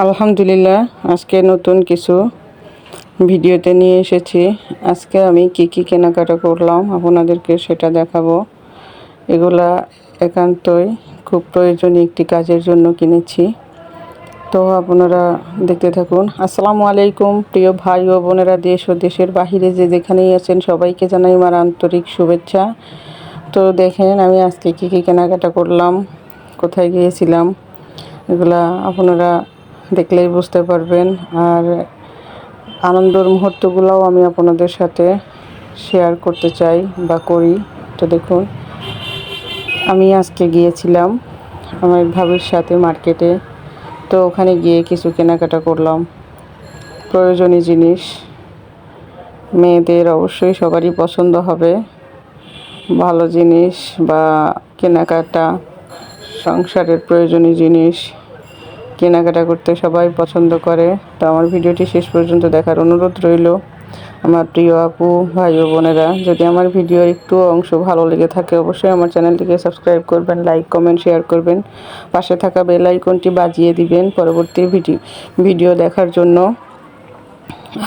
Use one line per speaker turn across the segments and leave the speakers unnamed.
আলহামদুলিল্লাহ, আজকে নতুন কিছু ভিডিওতে নিয়ে এসেছি। আজকে আমি কি কেনাকাটা করলাম আপনাদেরকে সেটা দেখাবো। এগুলা একান্তই খুব প্রয়োজনীয় একটি কাজের জন্য কিনেছি। তো আপনারা দেখতে থাকুন। আসসালামু আলাইকুম প্রিয় ভাই ও বোনেরা, দেশ ও দেশের বাহিরে যে যেখানেই আছেন সবাইকে জানাই আমার আন্তরিক শুভেচ্ছা। তো দেখেন আমি আজকে কি কেনাকাটা করলাম, কোথায় গিয়েছিলাম, এগুলা আপনারা দেখলেই বুঝতে পারবেন। আর আনন্দের মুহূর্তগুলোও আমি আপনাদের সাথে শেয়ার করতে চাই বা করি। তো দেখুন, আমি আজকে গিয়েছিলাম আমার ভাবির সাথে মার্কেটে। তো ওখানে গিয়ে কিছু কেনাকাটা করলাম, প্রয়োজনীয় জিনিস। মেয়েদের অবশ্যই সবারই পছন্দ হবে ভালো জিনিস বা কেনাকাটা, সংসারের প্রয়োজনীয় জিনিস কেনাকাটা করতে সবাই পছন্দ করে। তো আমার ভিডিওটি শেষ পর্যন্ত দেখার অনুরোধ রইল। আমার প্রিয় আপু, ভাই ও বোনেরা, যদি আমার ভিডিওর একটু অংশ ভালো লেগে থাকে অবশ্যই আমার চ্যানেলটিকে সাবস্ক্রাইব করবেন, লাইক কমেন্ট শেয়ার করবেন, পাশে থাকা বেল আইকনটি বাজিয়ে দিবেন পরবর্তী ভিডিও দেখার জন্য।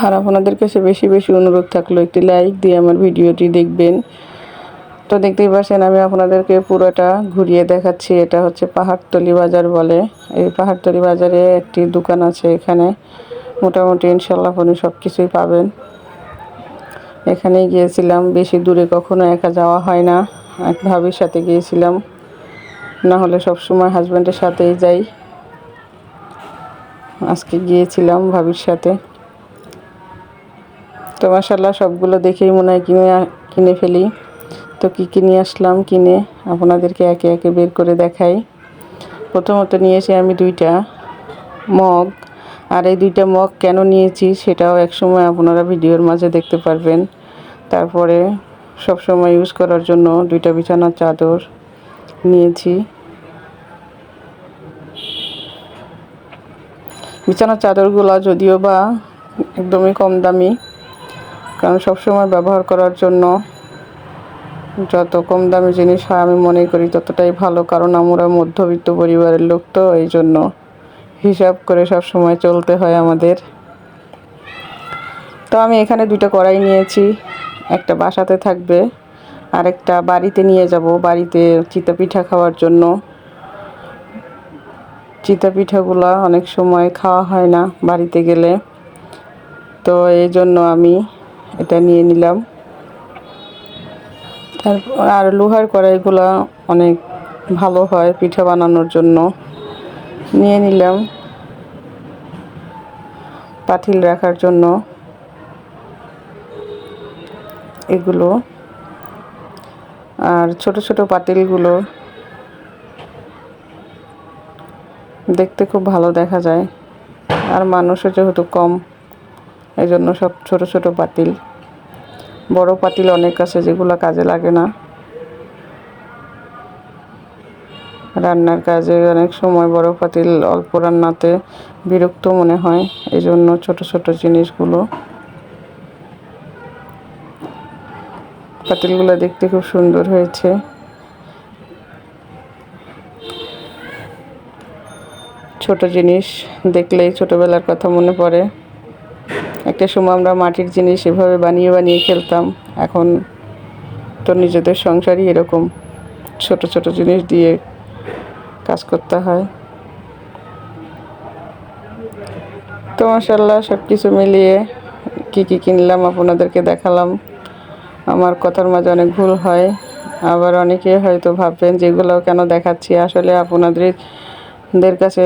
আর আপনাদের কাছে বেশি বেশি অনুরোধ থাকলো একটি লাইক দিয়ে আমার ভিডিওটি দেখবেন। তো দেখতেই পাচ্ছেন আমি আপনাদেরকে পুরোটা ঘুরিয়ে দেখাচ্ছি। এটা হচ্ছে পাহাড়তলি বাজার বলে। এই পাহাড়তলি বাজারে একটি দোকান আছে। এখানে মোটামুটি ইনশাল্লাহ আপনি সব কিছুই পাবেন। এখানে গিয়েছিলাম, বেশি দূরে কখনো একা যাওয়া হয় না, এক ভাবির সাথে গিয়েছিলাম, না হলে সবসময় হাজব্যান্ডের সাথেই যাই। আজকে গিয়েছিলাম ভাবির সাথে। তো মাশাআল্লাহ সবগুলো দেখেই মনে হয় কিনে ফেলি। তো কী নিয়ে আসলাম কিনে আপনাদেরকে একে একে বের করে দেখাই। প্রথমত নিয়েছি আমি 2টা মগ। আর এই 2টা মগ কেন নিয়েছি সেটাও একসময় আপনারা ভিডিওর মাঝে দেখতে পারবেন। তারপরে সব সময় ইউজ করার জন্য 2টা বিছানার চাদর নিয়েছি। বিছানার চাদরগুলো যদিও বা একদমই কম দামি, কারণ সবসময় ব্যবহার করার জন্য যত কম দামি জিনিস হয় আমি মনে করি ততটাই ভালো। কারণ আমরা মধ্যবিত্ত পরিবারের লোক, তো এই জন্য হিসাব করে সব সময় চলতে হয় আমাদের। তো আমি এখানে 2টা কড়াই নিয়েছি, একটা বাসাতে থাকবে আর একটা বাড়িতে নিয়ে যাব, বাড়িতে চিতা পিঠা খাওয়ার জন্য। চিতা পিঠাগুলো অনেক সময় খাওয়া হয় না বাড়িতে গেলে, তো এই জন্য আমি এটা নিয়ে নিলাম। তারপর আর লোহার কড়াইগুলো অনেক ভালো হয় পিঠা বানানোর জন্য, নিয়ে নিলাম। পাতিল রাখার জন্য এগুলো, আর ছোট ছোট পাতিলগুলো দেখতে খুব ভালো দেখা যায়। আর মানুষও যেহেতু কম, এই জন্য সব ছোট ছোট পাতিল। বড় পাতিল অনেক আছে যেগুলো কাজে লাগে না, রান্নার কাজে অনেক সময় বড় পাতিল অল্প রান্নাতে বিরক্ত মনে হয়, এই জন্য ছোট ছোট জিনিসগুলো। পাতিলগুলো দেখতে খুব সুন্দর হয়েছে। ছোট জিনিস দেখলেই ছোটবেলার কথা মনে পড়ে। একটা সময় আমরা মাটির জিনিস এভাবে বানিয়ে বানিয়ে খেলতাম। এখন তো নিজেদের সংসারই এরকম, ছোট ছোট জিনিস দিয়ে কাজ করতে হয়। তো মাশাআল্লাহ সব কিছু মিলিয়ে কি কিনলাম আপনাদেরকে দেখালাম। আমার কথার মাঝে অনেক ভুল হয়, আবার অনেকে হয়তো ভাববেন যেগুলো কেন দেখাচ্ছি। আসলে আপনাদের কাছে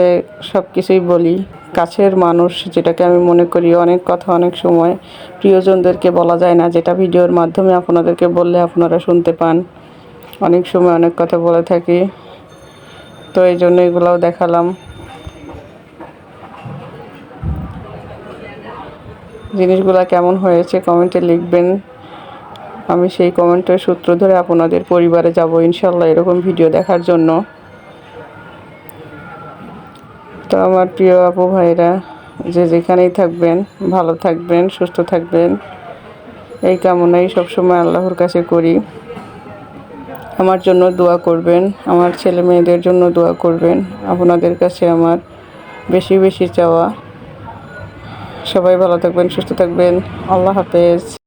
সব কিছুই বলি। কাছের মানুষ যেটাকে আমি মনে করি, অনেক কথা অনেক সময় প্রিয়জনদেরকে বলা যায় না, যেটা ভিডিওর মাধ্যমে আপনাদেরকে বললে আপনারা শুনতে পান। অনেক সময় অনেক কথা বলে থাকি, তো এই জন্য এগুলোও দেখালাম। জিনিসগুলো কেমন হয়েছে কমেন্টে লিখবেন, আমি সেই কমেন্টের সূত্র ধরে আপনাদের পরিবারে যাব ইনশাল্লাহ এরকম ভিডিও দেখার জন্য। তো আমার প্রিয় আপু ভাইরা, যে যেখানেই থাকবেন ভালো থাকবেন, সুস্থ থাকবেন, এই কামনাই সবসময় আল্লাহর কাছে করি। আমার জন্য দোয়া করবেন, আমার ছেলে মেয়েদের জন্য দোয়া করবেন। আপনাদের কাছে আমার বেশি বেশি চাওয়া। সবাই ভালো থাকবেন, সুস্থ থাকবেন। আল্লাহ হাফেজ।